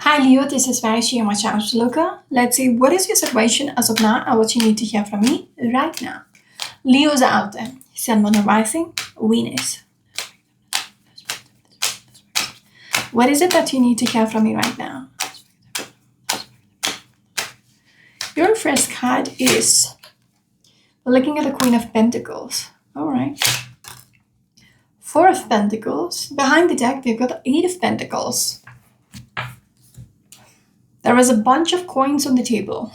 Hi Leo, this is Vaishi. I'm a Loka. Let's see what is your situation as of now and what you need to hear from me right now. Leo's out there. Sun, Moon, and Rising, Venus. What is it that you need to hear from me right now? Your first card is looking at the Queen of Pentacles. All right. Four of Pentacles. Behind the deck, we've got the Eight of Pentacles. There is a bunch of coins on the table.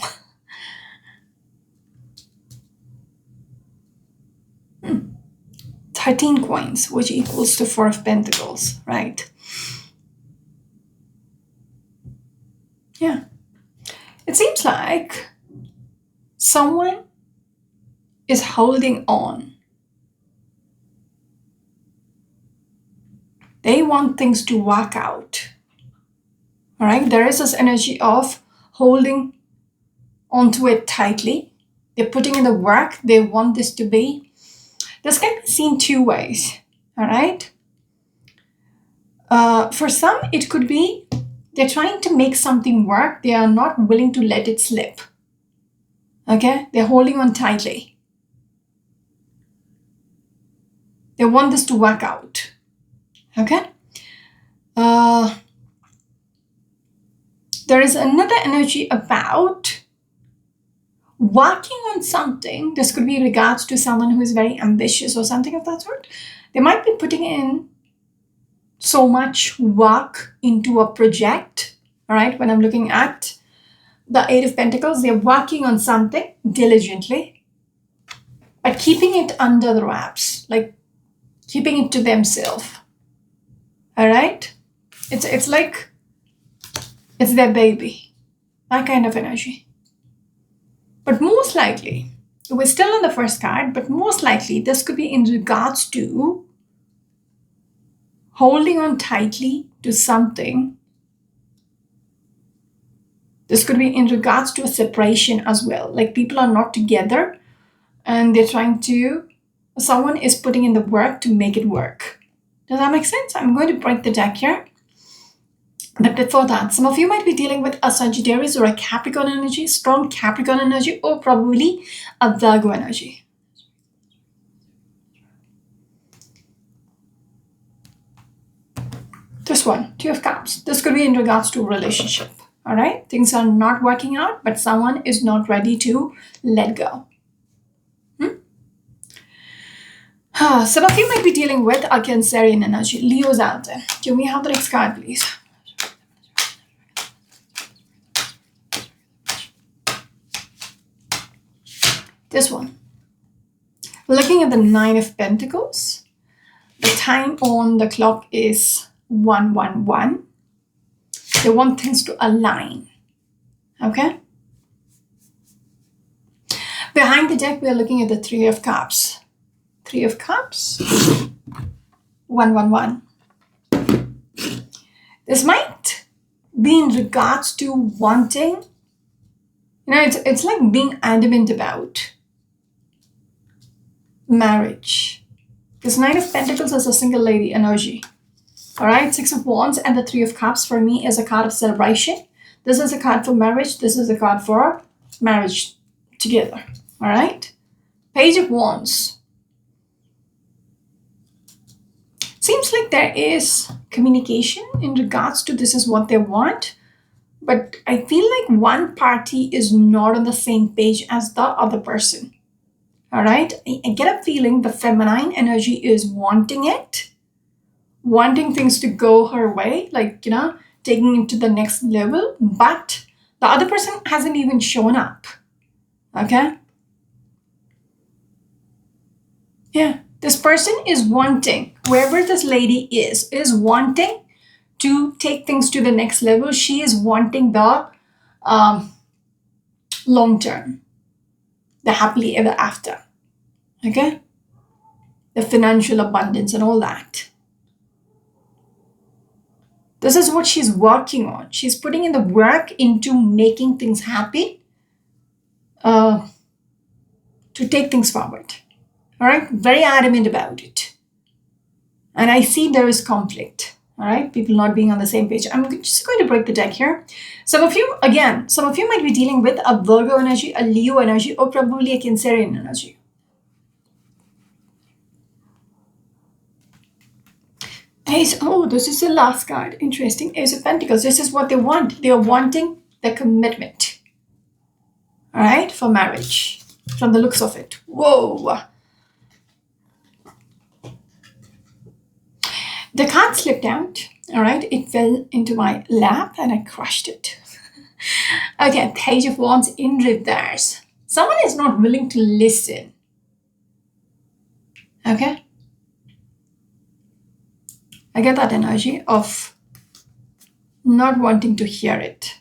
13 coins, which equals to Four of Pentacles, right? Yeah. It seems like someone is holding on. They want things to work out. All right, there is this energy of holding onto it tightly. They're putting in the work. They want this to be. This can be seen two ways. All right. For some, it could be they're trying to make something work. They are not willing to let it slip. Okay, they're holding on tightly. They want this to work out. Okay. There is another energy about working on something. This could be in regards to someone who is very ambitious or something of that sort. They might be putting in so much work into a project. All right, when I'm looking at the Eight of Pentacles, they're working on something diligently, but keeping it under the wraps, like keeping it to themselves. All right, it's like it's their baby, that kind of energy. But most likely, we're still on the first card, but most likely this could be in regards to holding on tightly to something. This could be in regards to a separation as well. Like people are not together and they're trying to, someone is putting in the work to make it work. Does that make sense? I'm going to break the deck here. But before that, some of you might be dealing with a Sagittarius or a Capricorn energy, strong Capricorn energy, or probably a Virgo energy. This one, Two of Cups. This could be in regards to a relationship. All right? Things are not working out, but someone is not ready to let go. Some of you might be dealing with a Cancerian energy. Leo's out there. Can we have the next card, please? This one. Looking at the Nine of Pentacles, the time on the clock is 111. They want things to align. Okay? Behind the deck, we are looking at the Three of Cups. Three of Cups, 111. This might be in regards to wanting, it's like being adamant about marriage. This Nine of Pentacles is a single lady energy. All right, Six of Wands and the Three of Cups for me is a card of celebration. This is a card for marriage. This is a card for marriage together. All right, Page of Wands. Seems like there is communication in regards to this is what they want, but I feel like one party is not on the same page as the other person. All right, I get a feeling the feminine energy is wanting it, wanting things to go her way, like, taking it to the next level, but the other person hasn't even shown up. Okay? Yeah. This person is wanting, whoever this lady is wanting to take things to the next level. She is wanting the long term, the happily ever after. Okay? The financial abundance and all that. This is what she's working on. She's putting in the work into making things happy, to take things forward. All right, very adamant about it. And I see there is conflict. All right, people not being on the same page. I'm just going to break the deck here. Some of you might be dealing with a Virgo energy, a Leo energy, or probably a Cancerian energy. This is the last card. Interesting. Ace of Pentacles. This is what they want. They are wanting the commitment. All right, for marriage. From the looks of it. Whoa. The card slipped out. All right, it fell into my lap and I crushed it. Okay, Page of Wands in reverse. Someone is not willing to listen. Okay. I get that energy of not wanting to hear it.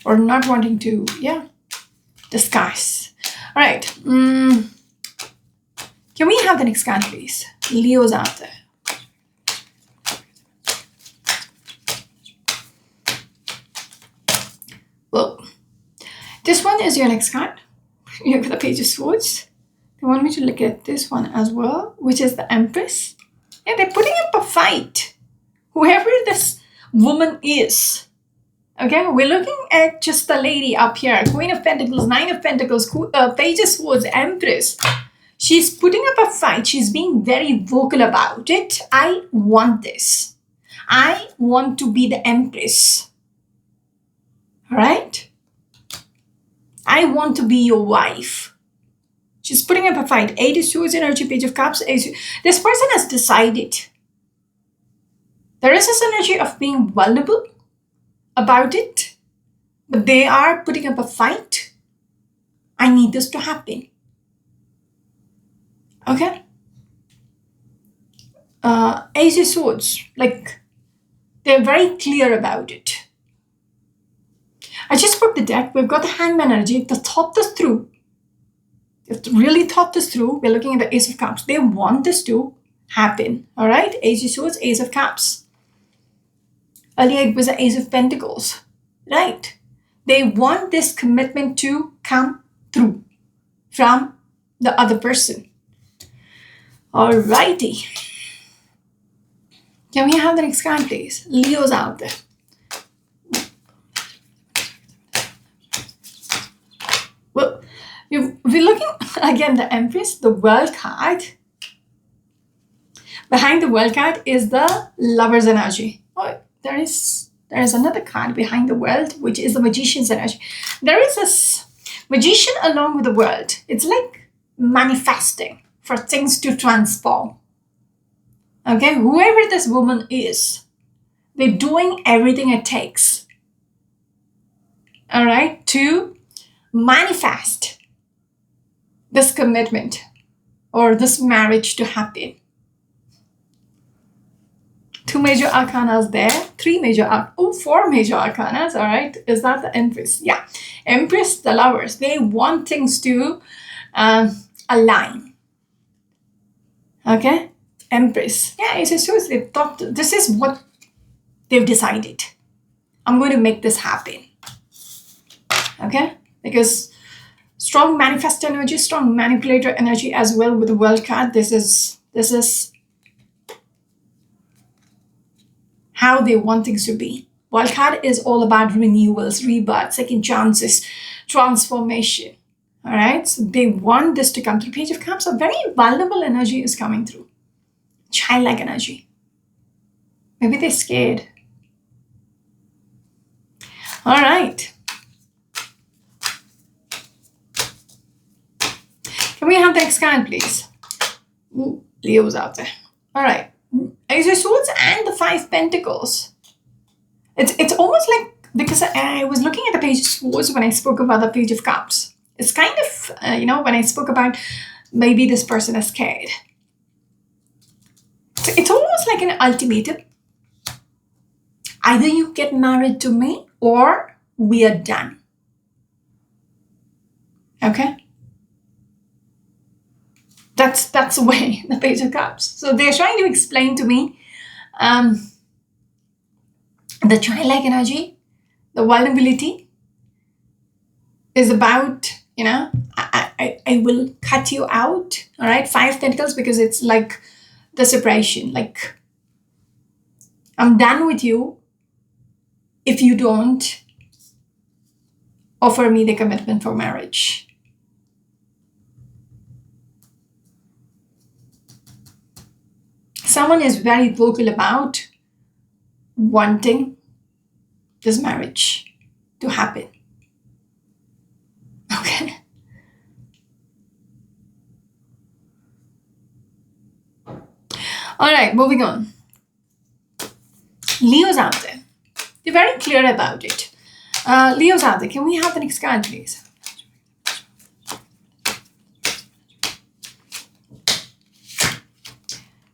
Or not wanting to, discuss. All right. Can we have the next card, please? Leo's out there. Well, this one is your next card. You have the Page of Swords. They want me to look at this one as well, which is the Empress. Yeah, they're putting up a fight. Whoever this woman is. Okay, we're looking at just the lady up here. Queen of Pentacles, Nine of Pentacles, Page of Swords, Empress. She's putting up a fight. She's being very vocal about it. I want this. I want to be the Empress. All right? I want to be your wife. She's putting up a fight. Eight of Swords energy, Page of Cups. This person has decided. There is this energy of being vulnerable about it, but they are putting up a fight. I need this to happen. Okay? Ace of Swords, like they're very clear about it. I just put the deck. We've got the Hangman energy. They thought this through. They've really thought this through. We're looking at the Ace of Cups. They want this to happen. All right? Ace of Swords, Ace of Cups. Earlier it was the Ace of Pentacles. Right? They want this commitment to come through from the other person. All righty. Can we have the next card, please? Leo's out there. Well, we're looking again the Empress, the World card. Behind the World card is the Lover's energy. Oh, there is another card behind the World, which is the Magician's energy. There is this Magician along with the World. It's like manifesting for things to transform. Okay, whoever this woman is, they're doing everything it takes. All right, to manifest this commitment or this marriage to happen. Two major arcanas there, four major arcanas, all right. Is that the Empress? Yeah, Empress, the Lovers. They want things to align. Okay, Empress. Yeah, it's just they thought this is what they've decided. I'm going to make this happen. Okay, because strong manifestor energy, strong manipulator energy as well with the World card. This is how they want things to be. World card is all about renewals, rebirth, second chances, transformation. All right, so they want this to come through. Page of Cups, a very vulnerable energy is coming through. Childlike energy. Maybe they're scared. All right. Can we have the next card, please? Ooh, Leo's out there. All right. Ace of Swords and the Five Pentacles. It's almost like, because I was looking at the Page of Swords when I spoke about the Page of Cups. It's kind of, when I spoke about maybe this person is scared. So it's almost like an ultimatum. Either you get married to me or we are done. Okay? That's the way, the Page of Cups. So they're trying to explain to me the childlike energy, the vulnerability is about, I will cut you out. All right, Five Pentacles, because it's like the separation. Like, I'm done with you if you don't offer me the commitment for marriage. Someone is very vocal about wanting this marriage to happen. Okay. All right, moving on. Leo's out there. They're very clear about it. Leo's out there. Can we have the next card, please?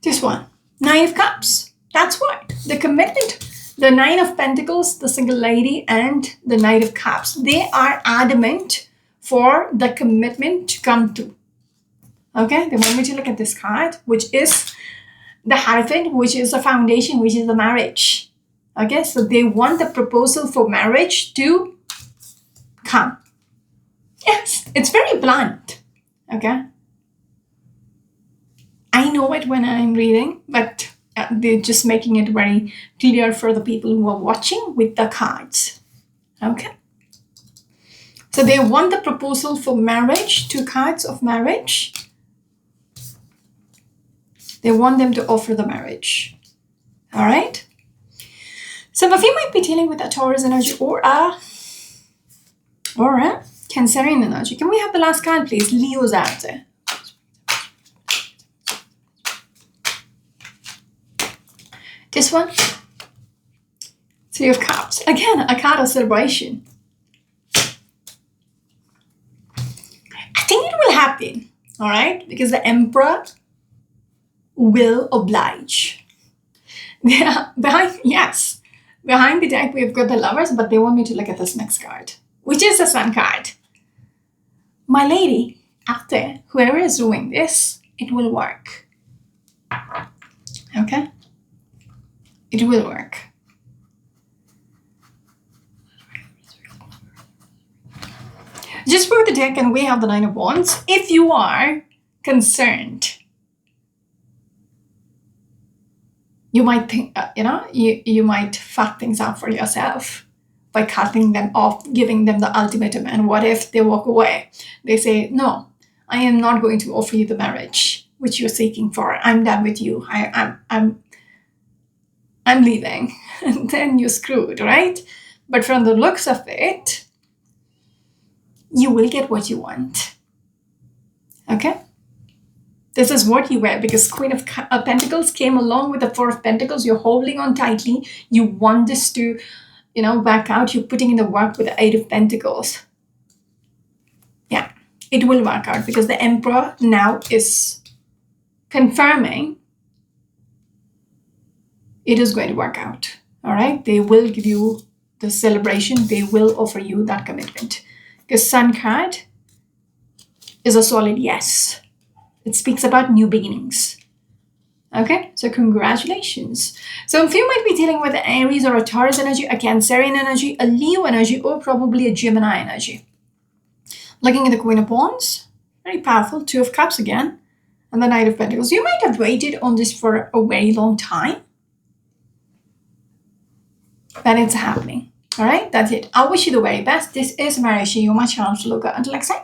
This one. Nine of Cups. That's what. The commitment. The Nine of Pentacles, the single lady, and the Knight of Cups. They are adamant for the commitment to come through. Okay? They want me to look at this card, which is the Hierophant, which is the foundation, which is the marriage. Okay? So they want the proposal for marriage to come. Yes, it's very blunt. Okay? I know it when I'm reading, but they're just making it very clear for the people who are watching with the cards. Okay? So they want the proposal for marriage, 2 cards of marriage. They want them to offer the marriage. All right? Some of you might be dealing with a Taurus energy or a Cancerian energy. Can we have the last card, please? Leo's out there. This one, 3 of Cups. Again, a card of celebration. I think it will happen, all right? Because the Emperor will oblige. Behind the deck, we've got the Lovers, but they want me to look at this next card, which is the Sun card. My lady out there, whoever is doing this, it will work. Okay? It will work. Just for the deck, and we have the Nine of Wands. If you are concerned, you might think, you might fuck things up for yourself by cutting them off, giving them the ultimatum. And what if they walk away? They say, no, I am not going to offer you the marriage which you're seeking for. I'm done with you. I'm leaving. And then you're screwed, right? But from the looks of it, you will get what you want. Okay? This is what you wear, because Queen of Pentacles came along with the 4 of Pentacles. You're holding on tightly. You want this to, back out. You're putting in the work with the 8 of Pentacles. Yeah, it will work out because the Emperor now is confirming it is going to work out. All right? They will give you the celebration. They will offer you that commitment. Because Sun card is a solid yes. It speaks about new beginnings. Okay? So congratulations. So if you might be dealing with an Aries or a Taurus energy, a Cancerian energy, a Leo energy, or probably a Gemini energy. Looking at the Queen of Wands, very powerful. 2 of Cups again. And the Knight of Pentacles. You might have waited on this for a very long time. But it's happening. All right? That's it. I wish you the very best. This is Marishi, your channel to look at. Until next time.